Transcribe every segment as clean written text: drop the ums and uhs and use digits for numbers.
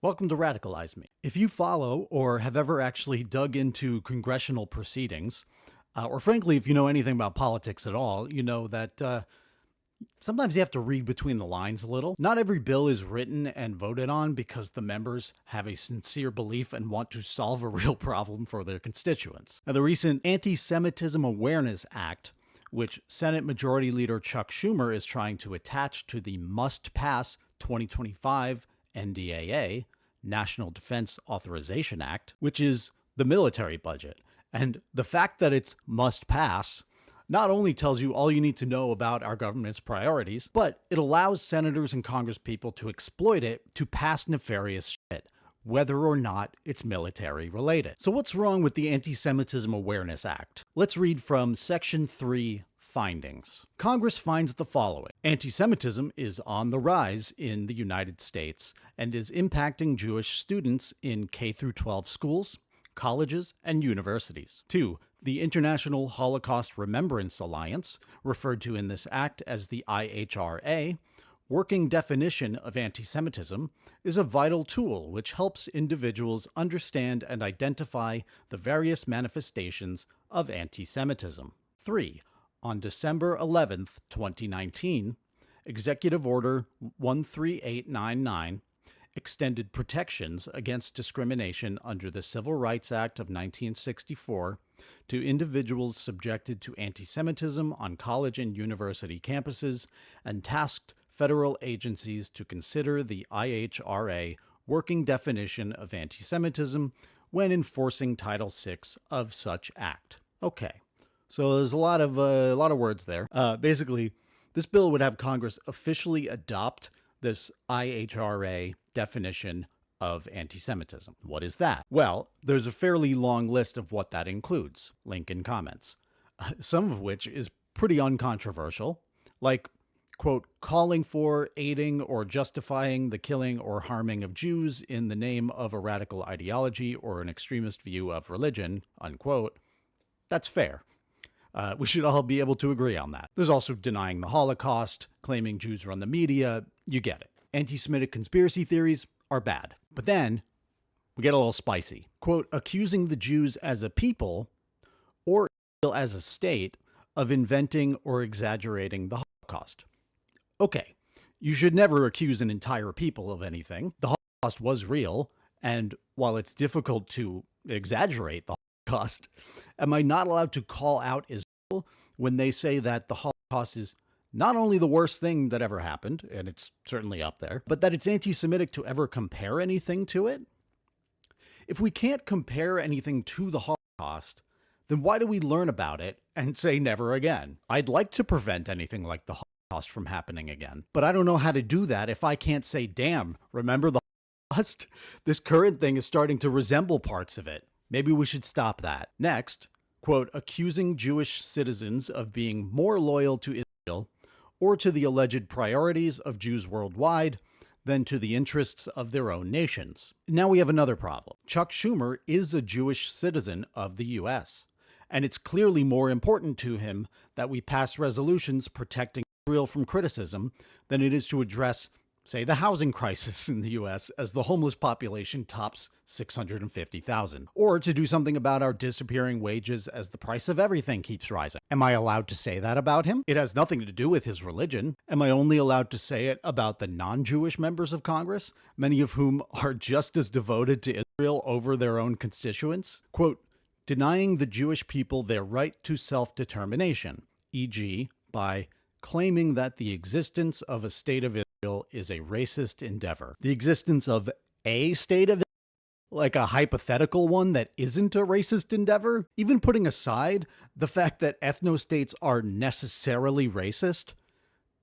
Welcome to Radicalize Me. If you follow or have ever actually dug into congressional proceedings, or frankly, if you know anything about politics at all, you know that sometimes you have to read between the lines a little. Not every bill is written and voted on because the members have a sincere belief and want to solve a real problem for their constituents. Now, the recent Anti-Semitism Awareness Act, which Senate Majority Leader Chuck Schumer is trying to attach to the must-pass 2025 NDAA, National Defense Authorization Act, which is the military budget. And the fact that it's must pass not only tells you all you need to know about our government's priorities, but it allows senators and congresspeople to exploit it to pass nefarious shit, whether or not it's military related. So what's wrong with the Anti-Semitism Awareness Act? Let's read from Section 3, Findings. Congress finds the following. Anti-Semitism is on the rise in the United States and is impacting Jewish students in K-12 schools, colleges, and universities. 2. The International Holocaust Remembrance Alliance, referred to in this act as the IHRA, working definition of anti-Semitism, is a vital tool which helps individuals understand and identify the various manifestations of anti-Semitism. 3. On December 11th, 2019, Executive Order 13899 extended protections against discrimination under the Civil Rights Act of 1964 to individuals subjected to anti-Semitism on college and university campuses and tasked federal agencies to consider the IHRA working definition of anti-Semitism when enforcing Title VI of such act. Okay. So there's a lot of words there. Basically, this bill would have Congress officially adopt this IHRA definition of anti-Semitism. What is that? Well, there's a fairly long list of what that includes. Link in comments. Some of which is pretty uncontroversial, like, quote, calling for, aiding, or justifying the killing or harming of Jews in the name of a radical ideology or an extremist view of religion, unquote. That's fair. We should all be able to agree on that. There's also denying the Holocaust, claiming Jews run the media. You get it. Anti-Semitic conspiracy theories are bad. But then we get a little spicy. Quote, accusing the Jews as a people or as a state of inventing or exaggerating the Holocaust. Okay, you should never accuse an entire people of anything. The Holocaust was real, and while it's difficult to exaggerate the Holocaust, am I not allowed to call out Israel when they say that the Holocaust is not only the worst thing that ever happened, and it's certainly up there, but that it's anti-Semitic to ever compare anything to it? If we can't compare anything to the Holocaust, then why do we learn about it and say never again? I'd like to prevent anything like the Holocaust from happening again, but I don't know how to do that if I can't say, damn, remember the Holocaust? This current thing is starting to resemble parts of it. Maybe we should stop that. Next, quote, accusing Jewish citizens of being more loyal to Israel or to the alleged priorities of Jews worldwide than to the interests of their own nations. Now we have another problem. Chuck Schumer is a Jewish citizen of the U.S., and it's clearly more important to him that we pass resolutions protecting Israel from criticism than it is to address, say, the housing crisis in the U.S. as the homeless population tops 650,000, or to do something about our disappearing wages as the price of everything keeps rising. Am I allowed to say that about him? It has nothing to do with his religion. Am I only allowed to say it about the non-Jewish members of Congress, many of whom are just as devoted to Israel over their own constituents? Quote, denying the Jewish people their right to self-determination, e.g., by claiming that the existence of a state of Israel is a racist endeavor. The existence of a state of Israel, like a hypothetical one that isn't a racist endeavor, even putting aside the fact that ethno-states are necessarily racist,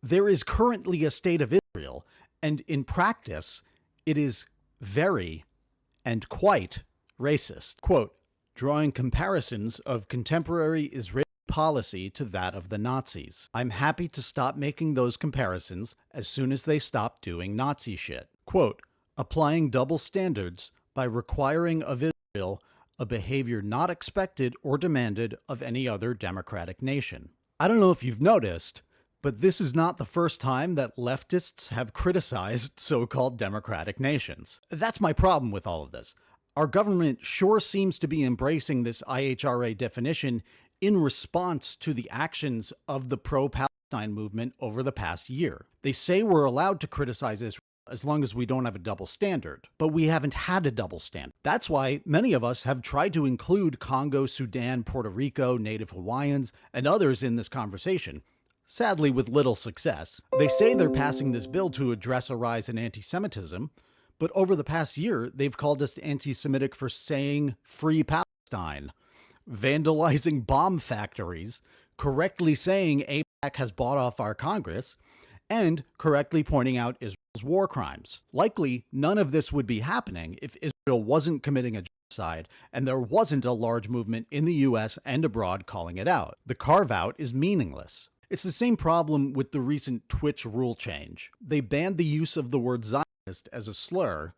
there is currently a state of Israel, and in practice, it is very and quite racist. Quote, drawing comparisons of contemporary Israeli policy to that of the Nazis. I'm happy to stop making those comparisons as soon as they stop doing Nazi shit. Quote, applying double standards by requiring of Israel a behavior not expected or demanded of any other democratic nation. I don't know if you've noticed, But this is not the first time that leftists have criticized so-called democratic nations. That's my problem with all of this. Our government sure seems to be embracing this IHRA definition in response to the actions of the pro-Palestine movement over the past year. They say we're allowed to criticize Israel as long as we don't have a double standard. But we haven't had a double standard. That's why many of us have tried to include Congo, Sudan, Puerto Rico, Native Hawaiians, and others in this conversation. Sadly, with little success. They say they're passing this bill to address a rise in anti-Semitism, but over the past year, they've called us anti-Semitic for saying Free Palestine, vandalizing bomb factories, correctly saying AIPAC has bought off our Congress, and correctly pointing out Israel's war crimes. Likely, none of this would be happening if Israel wasn't committing a genocide and there wasn't a large movement in the US and abroad calling it out. The carve-out is meaningless. It's the same problem with the recent Twitch rule change. They banned the use of the word Zionist as a slur,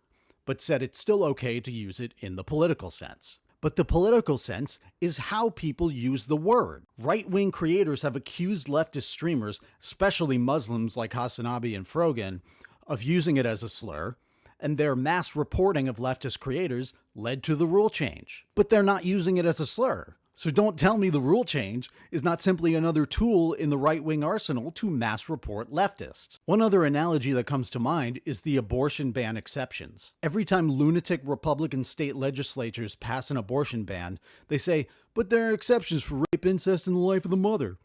but said it's still okay to use it in the political sense. But the political sense is how people use the word. Right-wing creators have accused leftist streamers, especially Muslims like Hasanabi and Frogan, of using it as a slur, and their mass reporting of leftist creators led to the rule change. But they're not using it as a slur. So don't tell me the rule change is not simply another tool in the right-wing arsenal to mass report leftists. One other analogy that comes to mind is the abortion ban exceptions. Every time lunatic Republican state legislatures pass an abortion ban, they say, but there are exceptions for rape, incest, and the life of the mother.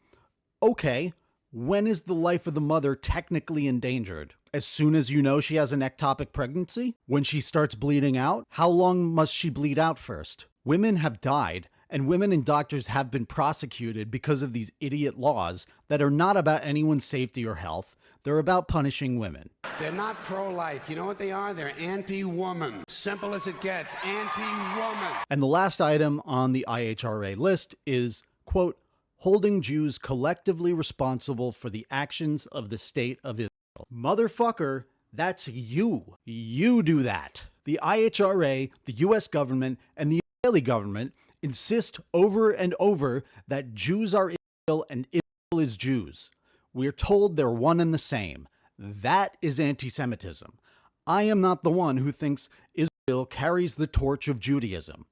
Okay, when is the life of the mother technically endangered? As soon as you know she has an ectopic pregnancy? When she starts bleeding out? How long must she bleed out first? Women have died, and women and doctors have been prosecuted because of these idiot laws that are not about anyone's safety or health. They're about punishing women. They're not pro-life. You know what they are? They're anti-woman. Simple as it gets. Anti-woman. And the last item on the IHRA list is, quote, holding Jews collectively responsible for the actions of the state of Israel. Motherfucker, that's you. You do that. The IHRA, the US government, and the Israeli government insist over and over that Jews are Israel and Israel is Jews. We're told they're one and the same. That is anti-Semitism. I am not the one who thinks Israel carries the torch of Judaism.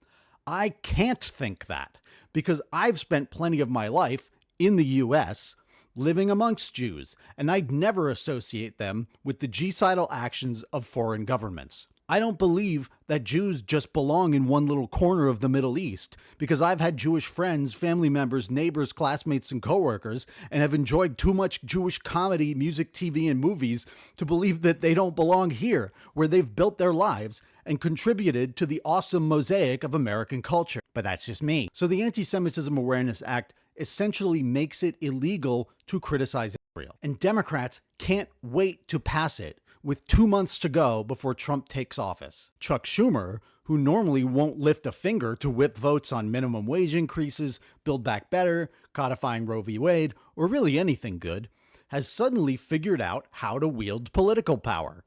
I can't think that because I've spent plenty of my life in the US living amongst Jews, and I'd never associate them with the genocidal actions of foreign governments. I don't believe that Jews just belong in one little corner of the Middle East because I've had Jewish friends, family members, neighbors, classmates, and coworkers and have enjoyed too much Jewish comedy, music, TV, and movies to believe that they don't belong here, where they've built their lives and contributed to the awesome mosaic of American culture. But that's just me. So the Anti-Semitism Awareness Act essentially makes it illegal to criticize Israel. And Democrats can't wait to pass it, with 2 months to go before Trump takes office. Chuck Schumer, who normally won't lift a finger to whip votes on minimum wage increases, Build Back Better, codifying Roe v. Wade, or really anything good, has suddenly figured out how to wield political power.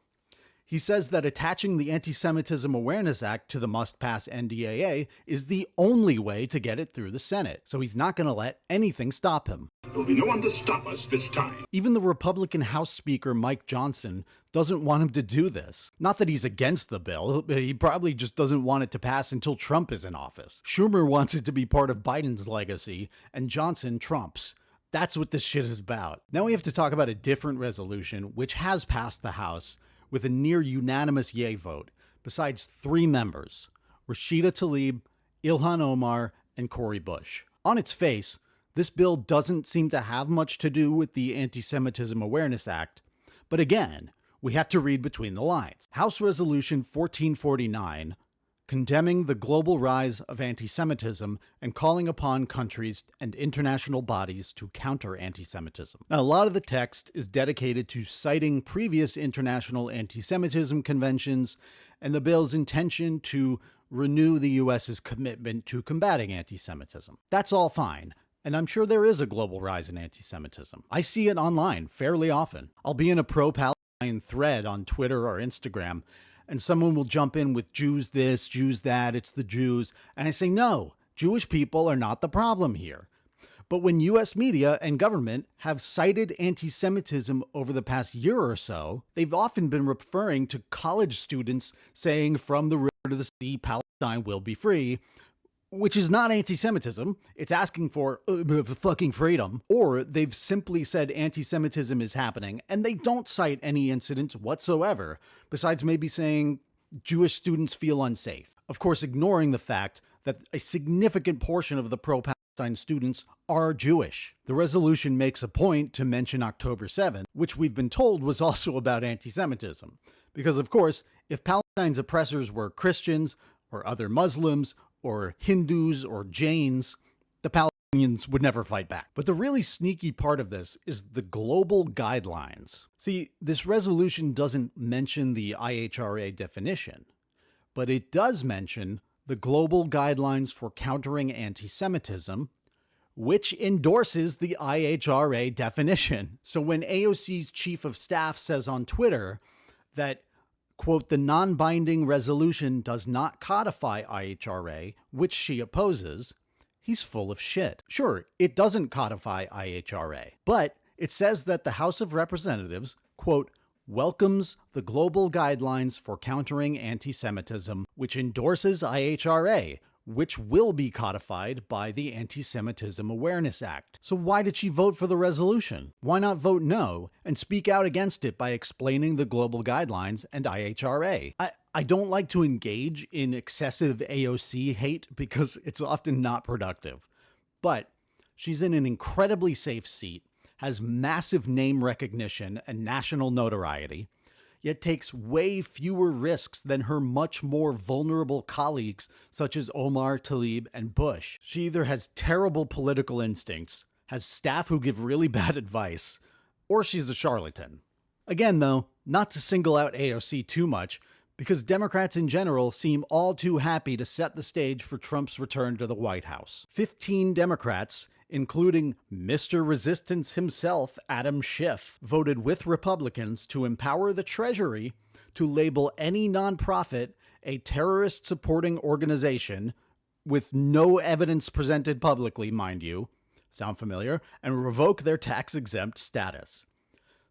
He says that attaching the Anti-Semitism Awareness Act to the must-pass NDAA is the only way to get it through the Senate, so he's not going to let anything stop him. There'll be no one to stop us this time. Even the Republican House Speaker Mike Johnson doesn't want him to do this. Not that he's against the bill, but he probably just doesn't want it to pass until Trump is in office. Schumer wants it to be part of Biden's legacy, and Johnson Trump's. That's what this shit is about. Now we have to talk about a different resolution, which has passed the House with a near unanimous yay vote, besides 3 members, Rashida Tlaib, Ilhan Omar, and Cori Bush. On its face, this bill doesn't seem to have much to do with the Anti-Semitism Awareness Act, but again, we have to read between the lines. House Resolution 1449, condemning the global rise of anti-Semitism and calling upon countries and international bodies to counter anti-Semitism. Now, a lot of the text is dedicated to citing previous international anti-Semitism conventions and the bill's intention to renew the U.S.'s commitment to combating anti-Semitism. That's all fine, and I'm sure there is a global rise in anti-Semitism. I see it online fairly often. I'll be in a pro-Palestine thread on Twitter or Instagram, and someone will jump in with Jews this, Jews that, it's the Jews. And I say, no, Jewish people are not the problem here. But when US media and government have cited anti-Semitism over the past year or so, they've often been referring to college students saying from the river to the sea, Palestine will be free, which is not anti-Semitism. It's asking for fucking freedom. Or they've simply said anti-Semitism is happening, and they don't cite any incidents whatsoever, besides maybe saying Jewish students feel unsafe. Of course, ignoring the fact that a significant portion of the pro-Palestine students are Jewish. The resolution makes a point to mention October 7th, which we've been told was also about anti-Semitism. Because, of course, if Palestine's oppressors were Christians or other Muslims or Hindus or Jains, the Palestinians would never fight back. But the really sneaky part of this is the global guidelines. See, this resolution doesn't mention the IHRA definition, but it does mention the global guidelines for countering anti-Semitism, which endorses the IHRA definition. So when AOC's chief of staff says on Twitter that, quote, the non-binding resolution does not codify IHRA, which she opposes, he's full of shit. Sure, it doesn't codify IHRA, but it says that the House of Representatives, quote, welcomes the global guidelines for countering anti-Semitism, which endorses IHRA, which will be codified by the Anti-Semitism Awareness Act. So why did she vote for the resolution? Why not vote no and speak out against it by explaining the global guidelines and IHRA? I don't like to engage in excessive AOC hate because it's often not productive. But she's in an incredibly safe seat, has massive name recognition and national notoriety, yet takes way fewer risks than her much more vulnerable colleagues such as Omar, Tlaib, and Bush. She either has terrible political instincts, has staff who give really bad advice, or she's a charlatan. Again, though, not to single out AOC too much, because Democrats in general seem all too happy to set the stage for Trump's return to the White House. 15 Democrats, including Mr. Resistance himself, Adam Schiff, voted with Republicans to empower the Treasury to label any nonprofit a terrorist-supporting organization with no evidence presented publicly, mind you, sound familiar, and revoke their tax-exempt status.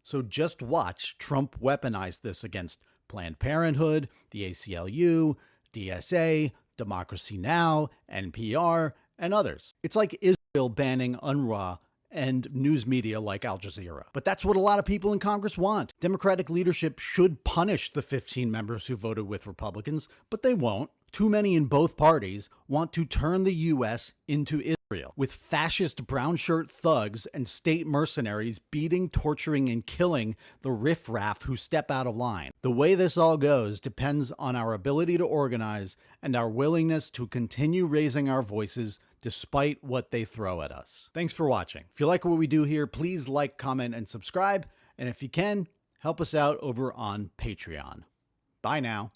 So just watch Trump weaponize this against Planned Parenthood, the ACLU, DSA, Democracy Now!, NPR, and others. It's like Israel banning UNRWA and news media like Al Jazeera. But that's what a lot of people in Congress want. Democratic leadership should punish the 15 members who voted with Republicans, but they won't. Too many in both parties want to turn the U.S. into Israel, with fascist brown shirt thugs and state mercenaries beating, torturing, and killing the riffraff who step out of line. The way this all goes depends on our ability to organize and our willingness to continue raising our voices despite what they throw at us. Thanks for watching. If you like what we do here, please like, comment, and subscribe. And if you can, help us out over on Patreon. Bye now.